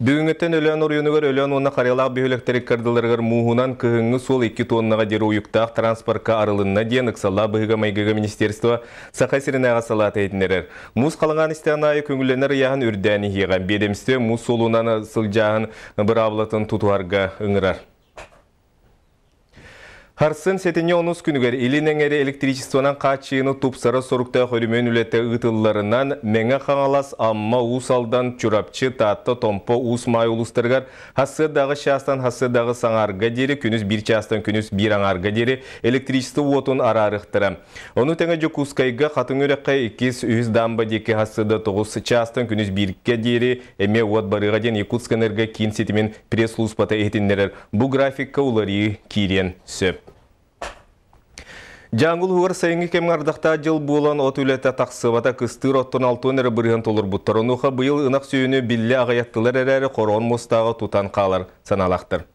Бүгүнгөттен өлөн орюнугар өлөн онна карялак бөһөлөктөрү кырдыларгар муухунан кыһыңы сол 2 тоннага дер уюктаак транспортка арылынна диен ыксалла быһыга майгыга министерство саха сиринага салат этинерер. Муз калынган истеанайы көңүлленер яһын үрдәни хияган бедемсте муз солунан сылжаһын быравлатын тутуарга ыңырар. Харсын сетене онус күнігер илинеңері электричествонан қачыйыны тупсары сорукта хөрімен үлетті ұтыларынан мәңі қаңалас амма усалдан чурапчы татты томпо ус май улыстырғар хассыдағы шастан хассыдағы саңарға дері күніз бір частан күніз бір аңарға дері электричество отын арарықтыра. Оны тәңі жүкускайға қатын өрекқа 200 дамба декі хассыда 9 частан күніз бірге дері әме от барыға ден Якутск энерго кейін сетімен пресс-луспата етінлерер. Бұл графикка улары кирен сөп. Жаңғыл хуғар сайынғы кемің ардақта жыл болан от үлеті тақсыбата кыстыр оттын алтын әрі бірген толыр бұттар. Онуға бұйыл ынақ сүйіні білі ағаяттылар әрі қорон мұстағы тұтан қалар саналақтыр.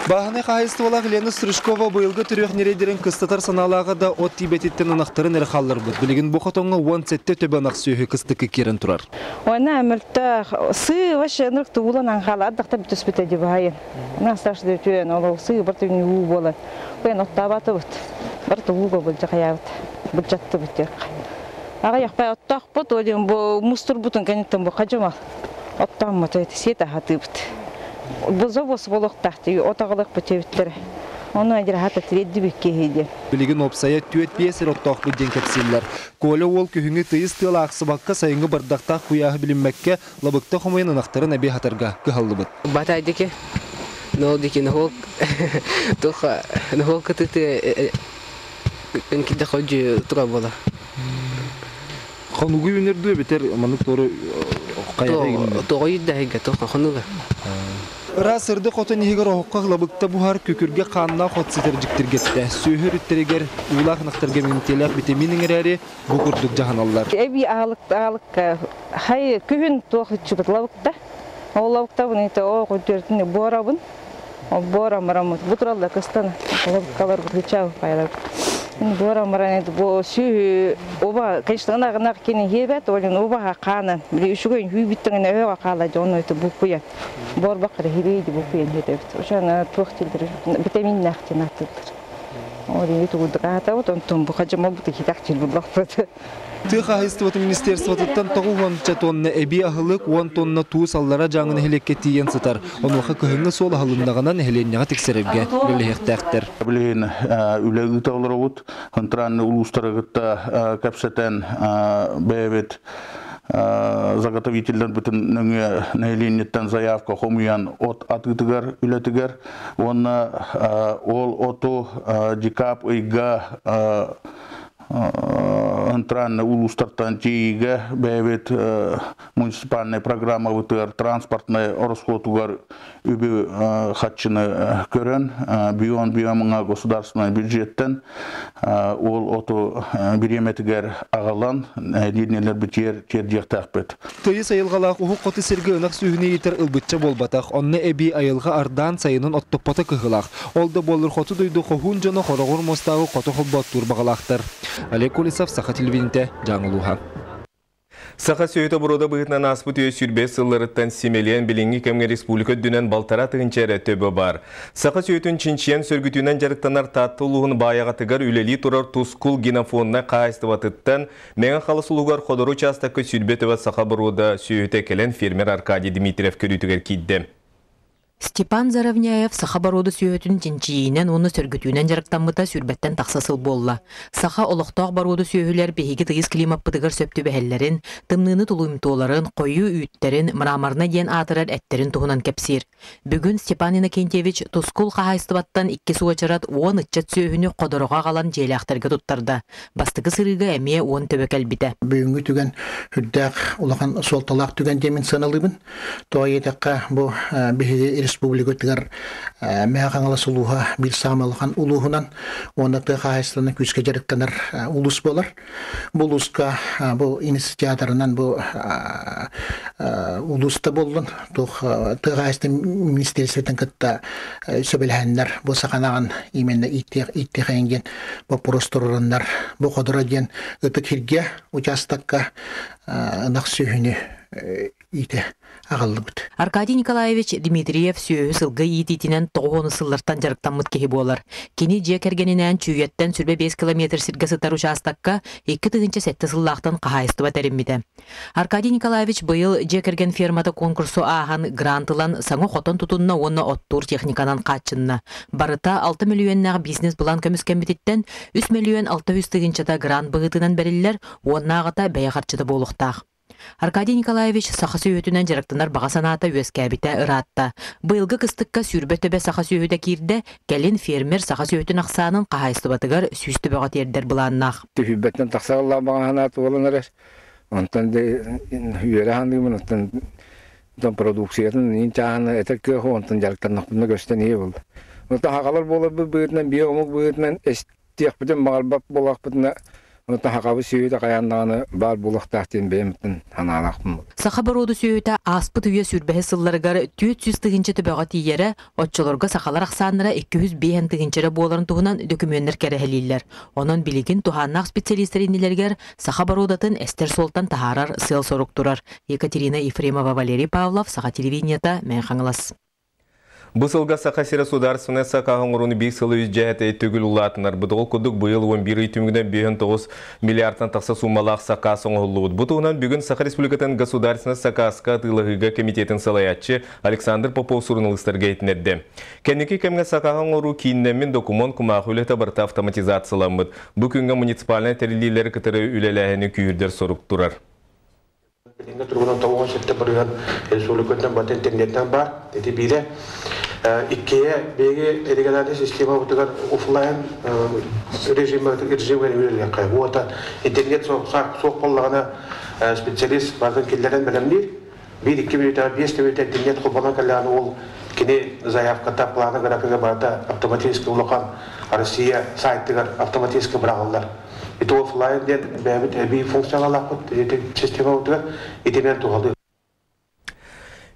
Баханы қайыстывалақ Лена Стружкова бұйылғы түрек нередерін кыстатар саналаға да от тибететтен анақтарын әрі қалыр бұд. Білігін бұқытыңы 10 сәтте төбі анақ сүйі кыстықы керін тұрар. Ойна әмірті сы вашы нұрқты ұлан аңғалы ардақта бүтіс бітеді бұғайын. Насташды өтуен олы сы бірті үні ұғы болы. Ойын оттабаты бұд. Бірті ұғы бұл жақая бұд. Бұл жатты бұд. Аға яқпай оттақ бұд. Олен бұл мұстыр бұтын кәнеттен бұл қажымал. Оттан мұты сеті хаты бұд. Бұл зобосы болуқтақты, отағылық бұтевіттері. Оны әдір хаты тіредді бүкке хейді. Білігін опсая түйет бесер оттақ бұдден кәпселілер. Көлі ол күхіңі тыйыз тыла ақсыбаққа сайынғы бардақтақ құяғы білінмәкке лабықта құмайын анақтарын әбей хатарға күхалды бұд. Батайдеке, нолдеке, нұғол кітіті үнкеді қойджы тұра бола. Қануғы өнерді бетер аманық торы қаяғы тоғайыда әйгі, қануға. Расырды қотын егер оққа лабықта бұхар күкірге қанына қот сетер жіктіргетті. Сөйір үттерегер ұлақ нақтырға мемтелек витаминің әрі бұқырдық жағаналар. Әбей ағылық хай күхін тоқыт жүгіт лабықта. Ол лабықта бұны еті оқ өтердіне борабын. Бора марамыд. Бұтыралда кыстан лабыққалар бұтычау қайрап. Бора маран еді бұл сүйі оба, конечно, ынақ кені ебәт, олен обаға қанын. Білі үшігін хүй біттіңін өйға қалады, оны өті бұқпуя. Бор бақыры хебейді бұқпуян еді өті. Ошаны тоқтелдір, витамин нақтен аттылдыр. Олен өті ұлдық ата өт, оны бұқа жама бұты хитақтел бұлақпыды. Тыға хайыстываты министерствотыттан тоғы 10 тонна әбей ағылық 10 тонна туыс аллара жаңын әхелекке тиен сытар. Онуға күхіңі сол ағылындағынан әхеленняға тексерерге біліхектәқтір. Білігін үләгі тағылар оғыт, ғынтыранны ұлыстарығытта кәпсәтен бәйбет заготовительден бүтін нәйленеттен заявка хомуян от атытыгар, үләтігар. Оны ол оту декап ұйға Антран улустартан тиге бәвет муниципальная программа вытыр транспортная расходугар үбі хатчыны көрен бион государственный бюджеттен ол оту биреметигер ағалан дирнелер битер тердияқтақпет. Тойы сайылғалақ ұху қоты сергі ұнақ сүйіне етер ұлбытча болбатақ, онны әбей айылға ардан сайынын оттоппата кығылақ. Олды болыр қоты дойды қоғын жаны қорағыр мостағы қоты қолбат турбағалақтыр. Олег Кулисов, Саха телевидениеде, Жаңылуха. Саха сөйті бұруда бұғытнан аспыт өй сүрбе сылларыттан семелен білінгі кәмге республика дүнен балтара тығынчәрі төбі бар. Саха сөйтін чинчен сөргітінен жарықтанар татты ұлығын баяғатығар үлелі тұрар тұскул генофонына қайыстыватыттан мәңі қалысылығар қодыру частақы сүрбе төбі Саха бұруда сөйті кәлен фермер Аркадий Дмитриев көрітігер кейді. Степан Заравняев сахабароды сүйөтін тинчиинен оны сөргүтүүнен жарықтанмыта сүрбеттен тақсасыл болла. Саха олықтақ бароды сүйөлер бейгі тығыз климаппытығыр сөпті бәхеллерін, тымныны тұлуымтоларын, қойы үйттерін, мұрамарына ден атырар әттерін тұғынан кәпсир. Бүгін Степан Иннокентьевич тұскул қағайыстыбаттан 2 суачарат 10 үтчет сүйөні қодыруға қалан желяқтарға тұттарды. Бастығы сырыға әме 10 төбекәл біті. Бүгінгі түген хүддәқ олаған солталақ түген демін саналыбын. Тоғайдаққа бұл республикатығар мәғаңалы сұлуға бір самалған ұлуғынан, онықты қағайыстаны күшке жарықтанар ұлыс болар. Бұл ұлысқа бұл институтарынан бұл ұлысты болдың. Тұғайысты министерсетін күтті сөбілхәнлер бұл сақанаған именді итті қайынген бұл просторырындар бұл қодыра ден үті керге участаққа нақ сүйіні ите агаллыбыт. Аркадий Николаевич Дмитриев сүйөһү сылгы иититинен тоҕону сыллартан жарыктаммыт киһи буолар. Кини дьиэ кэргенинэн чүйөттен сүрбе 5 километр сиргэ сытар участакка 2 тыгынча сетте сыллаахтан каһаайыстыба териммите. Аркадий Николаевич быйыл дьиэ кэрген фермата конкурсу аахан грантылан саңа хотон тутунна уонна оттур техниканан кааччынна. Барыта 6 миллионнах бизнес булан көмүскенбититтен 3 миллион 600 тыгынчата грант быгытынан бериллер, уоннаагата бэйэ харчыда буолуктаах. Аркадий Николаевич саха сүйөтүнөн жарыктанар бага санаата үөскәбите ыраатта. Быйылгы кыстыкка сүрбе төбе саха сүйөтө кирде, келин фермер саха сүйөтүн аксаанын каһайыстыбатыгар сүүстүбөгө тердер булааннах. Түбөттөн таксагалла бага санааты болонар. Онтон де үйөрө хандымын онтон продукциятын инчааны этекке онтон жарыктанакпына көстөн ие болду. Онтон хагалар болуп быытынан биомук быытынан эстиякпытын магалбап болакпытына онтон хакабы сүйөтө каяндаганы бар булактактын бемтин ханаалакпын. Саха барууду сүйөтө аспыт үйө сүрбеһе сылларыгар 400 тыгынча төбөгө тиере, отчолорго сахалар аксааннара 205 тыгынчара буоларын туһунан документтер керехелиллер. Онон билигин туханнак специалисттер иннилергер саха баруудатын эстер солтан тахарар сыл соруктурар. Екатерина Ефремова, Валерий Павлов, Саха телевидениета, мен хаңылас. Бұсылға сақа государственная сақағын ұрыны 5 сылы үзжәйті түгіл ұлатынар. Бұдығыл күдік бұйыл 11 түмігінен 9 миллиардтан тақса сумалақ сақа соңы ұлуыд. Бұтығынан бүгін Сақа Республикатын государственная сақасқа тылығыға комитетін салаятчы Александр Попов сұрынылыстарға етінерді. Кәнекі кәмге сақағын ұру кейіннемен документ күмақ үлеті барта автоматизацияламыд. Бүкінгі муниципаліне тәрілілері кітірі үлеләхіні күйірдер сорук тұрар. Тургунан тавган сетте барган республикадан бат интернеттен бар деди биле иккее беге эрегелerde система бутуган офлайн режимге үйренген кай. Ота интернет сок боллагана специалист барган киллерден белемдир. 1-2 минутта 5 минутта интернет кулланган каланы ол кини заявката планы графига барда автоматически улакан Россия сайттыгар автоматически брагалдар. Это офлайн ден бәбит әби функционалақпыт система өтігі етемен туғалды.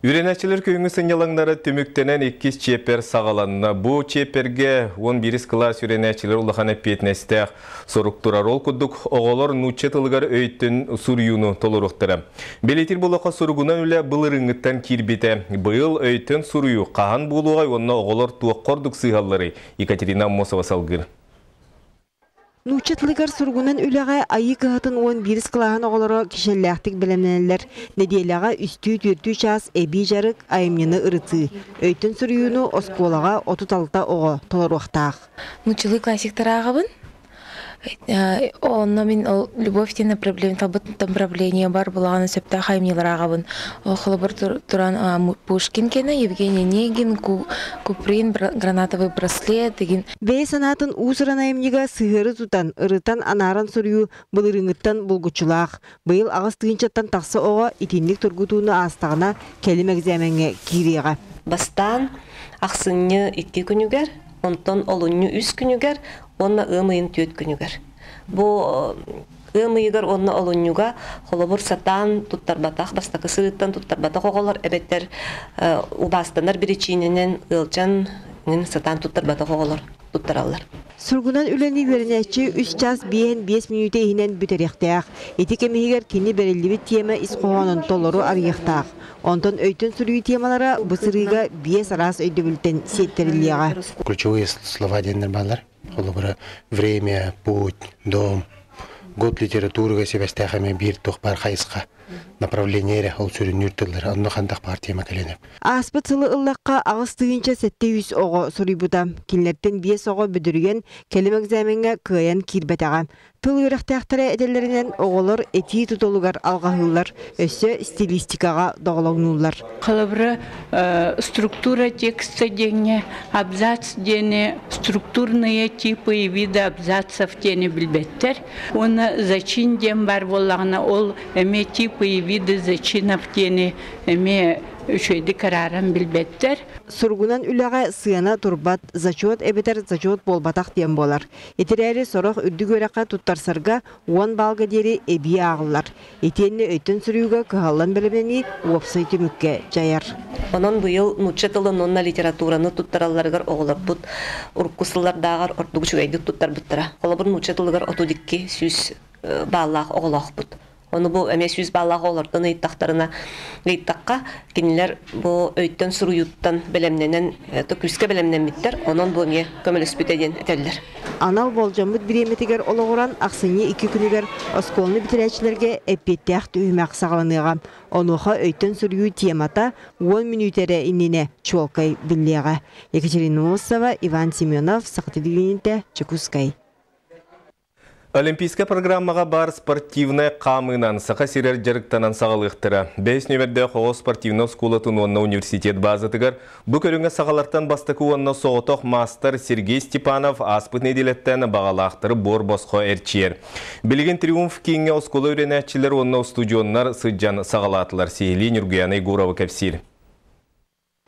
Үйренәчілер күйіңі сыңелаңдары түміктенен 2 чепер сағаланына. Бұл чеперге 11 класс үйренәчілер ұлыған әппетінестәқ соруқтырар. Ол күдік оғалар нұтчет ұлығар өйттін сүрюну толырықтыры. Белетір бұлыға сұрғынан үлі бұлырыңыттан кирбеті. Бұйыл өйттін сүрю қаған бұлуғай онына оғалар туақ қордық сығалары. Екатерина Мосова салғыр. Нучатлыгар сургунан үләгә айы кыһатын 11 клаһын оғлары кишелләхтик белемнәләр. Неделяга үстү түртү час эби жарык айымныны ырыты. Өйтен сүрюну осколага 36 ого толоруктак. Нучылы классиктарагыбын. Онна мин любовь тена проблем табыттан проблемия бар булаганы сөптә хаймниларагыбын. Хылбыр туран Пушкин кене, Евгений Негин, Куприн, гранатовый браслет деген. Бей санатын усыран айымнига сыгыры тутан, ырытан анаран сұрю былырыңыттан булгучулақ. Быйыл агыс тыгынчаттан тақсы оға итинлик тургутуыны астағына келімек зәменге киреға. Бастан ақсынны 2 күнігер, онтон олынны 3 күнігер, онна ымыйын 4 күнігер. Бу ымыйгар онна олыннуга холобур сатан туттарбатақ, бастақы сыыттан туттарбатақ оғалар әбеттер убастанар біречиненен ылчан сатан туттарбатақ оғалар туттаралар. Сургунан үләни вернәчі 3 час 5 минуты ehinen büterектәк. Этике мегер кини берилли тема исқоғанын толору арыяқтақ. Онтон өйтін сүрүй темалара бұсырыға 5 раз өйдөбілтен сеттеріліға. Ключевые слова денер балар. Время, путь, дом. Год литературы себестәхәме бир тохпар хайсқа. Направление ол сүрүнүр тыллар анны хандак партия макалене. Аспыт сылы ыллакка агыс тыгынча 700 ого сурыйбута. Кинлерден 5 ого бүдүрген келемек зәменге кыян кирбетага. Тыл үрәхтәхтәре эделләреннән оголор эти тутулугар алгахыллар, өсө стилистикага догологнулар. Калабра структура текста дене, абзац дене, структурные типы и виды абзацев дене билбеттер. Оны зачин дем бар боллагына ол эме типы и виды зачинов дене эме Үшөйді караран билбеттер. Сургунан үләгә сыяна турбат, зачет эбетер зачет болбатақ дем болар. Етерәре сорох үрді көрәқа туттарсырға 10 балға дері эби ағылар. Етенні өйтін сүрюға кығалан білімені уапсайты мүкке жайар. Онан бұйыл нучетылын онна литератураны туттараларығар оғылар бұд. Уркусылардағар ордуг жүгейді туттар бұттара. Олабыр нучетылығар отудикке сүз баллақ оғылақ бұд. Оны бу эмес 100 баллага олордон ыйттактарына ыйттакка кинилер бу өйттөн суруюттан белемненен күскө белемненмиттер. Онон бу эмне көмөлөспүтеден этеллер. Анал болжамыт биреметигер ологоран аксыны 2 күнүгер осколны битеречилерге эппеттях түймәк сагаланыга. Онуха өйтөн сүргүү темата 10 минутере иннине чуолкай биллега. Екатерина Усова, Иван Семенов, Сахатилините, Чекускай. Олимпийская программаға бар спортивная қамынан сақа сирер жарықтанан сағалықтыра. 5 нөмірде қоғы спортивный скулатын онна университет базытығыр. Бұ көріңе сағаларттан бастықы онна соғытоқ мастер Сергей Степанов аспыт неделеттен бағалақтыры бор босқо әрчер. Білген триумф кейінге осколы өренәтчілер онна студионнар сыджан сағалатылар. Сейли Нюргияны Гуровы кәпсир.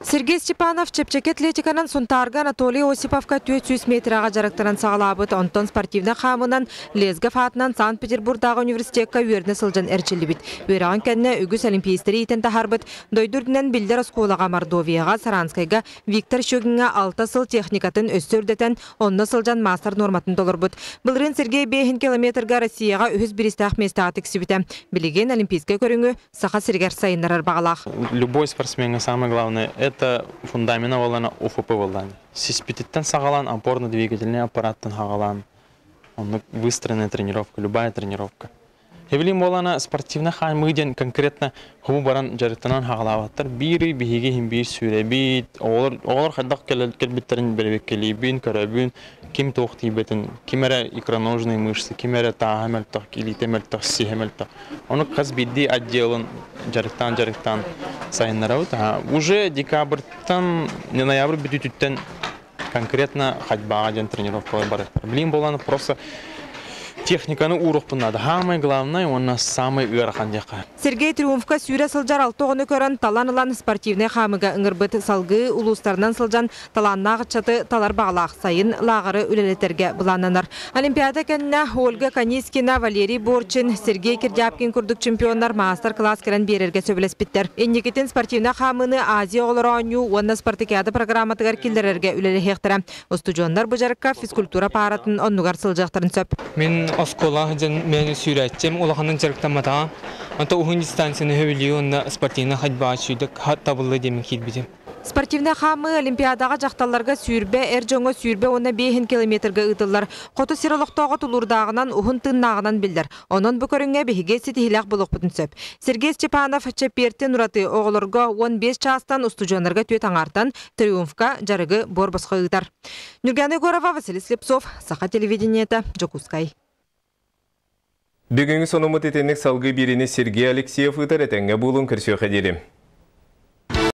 Сергей Степанов чепчеке атлетиканан Сунтарга Анатолий Осиповка 400 метрага жарықтыран сағалабыт онтон спортивна қамынан Лезгов атынан Санкт-Петербургдағы университетка үйеріне сылжан әрчілі бит. Үйраған кәнне үгіс олимпийстері итен тахарбыт, дойдурдінен билдер осколаға Мордовияға, Саранскайға, Виктор Шөгінға 6 сыл техникатын өссөрдетен, онны сылжан мастер норматын долырбыт. Бұлырын Сергей 5 километрға Россияға үхіз бірістақ местатық сібіті. Білеген олимпийская көріңі сақа сергер сайынларар бағалақ. Любой спортсмен, самое главное, это фундамент волана УФП волан. Сиспитеттен сагалан, опорно-двигательный аппараттан хагалан. Он выстроенная тренировка, любая тренировка. Евелин волана спортивный хан мыден конкретно хубу баран жаританан хагалаваттар. Бири бихиги химбир сүребит, олар хаддак келбиттерин беребек келибин, карабин, ким тохтибетин, кимера икроножные мышцы, кимера тахамельтах, или темельтах, сихемельтах. Он каз бидди отделан жаритан сайнарау. Уже декабрьтан, ноябрь битютен конкретно ходьба один тренировка барет. Блин, волана просто техника урок надо. Самое главное, у нас самый верхандяка. Сергей Триумфка сүйрә сылжар алтоғыны көрін таланылан спортивный қамыға ыңырбыт салғы улустарынан сылжан таланнағы чаты талар бағлақ сайын лағыры үлелетерге бұлананар. Олимпиада кәніне Ольга Канискина, Валерий Борчин, Сергей Кирдяпкин күрдік чемпионлар мастер-класс керен берерге сөбілеспіттер. Еннекетін спортивный қамыны Азия олыраню, онна спартакиада программатығар келдерерге үлелі хектірі. Остудионлар бұжарыққа физкультура паратын оннуғар сылжақтарын сөп. Оскола мен сүйрәтчем улаханын жарықтамата. Анта ухын дистанцияны хөвілі онна спортивна ходьба сүйдік табылы демін келбедем. Спортивна қамы Олимпиадаға жақталарға сүйірбе, әржоңы сүйірбе оны 5 километрге ұтылар. Қоты сиралықтағы тұлырдағынан ухын тыннағынан білдір. Онын бүкөріңе бейге сетихилақ бұлық бұтын сөп. Сергей Степанов чепперті нұраты оғылырға 15 частан устужонларға түйет аңартан Триумфка жарығы борбасқа ұйтар. Нюргияны Горова, Василий Слепцов, Саха телевидениеті, Джокускай. Бүгінгі сонымыт етенік салғы біріні Сергей Алексеев ұтар әтенге бұлын кірсеу қадері.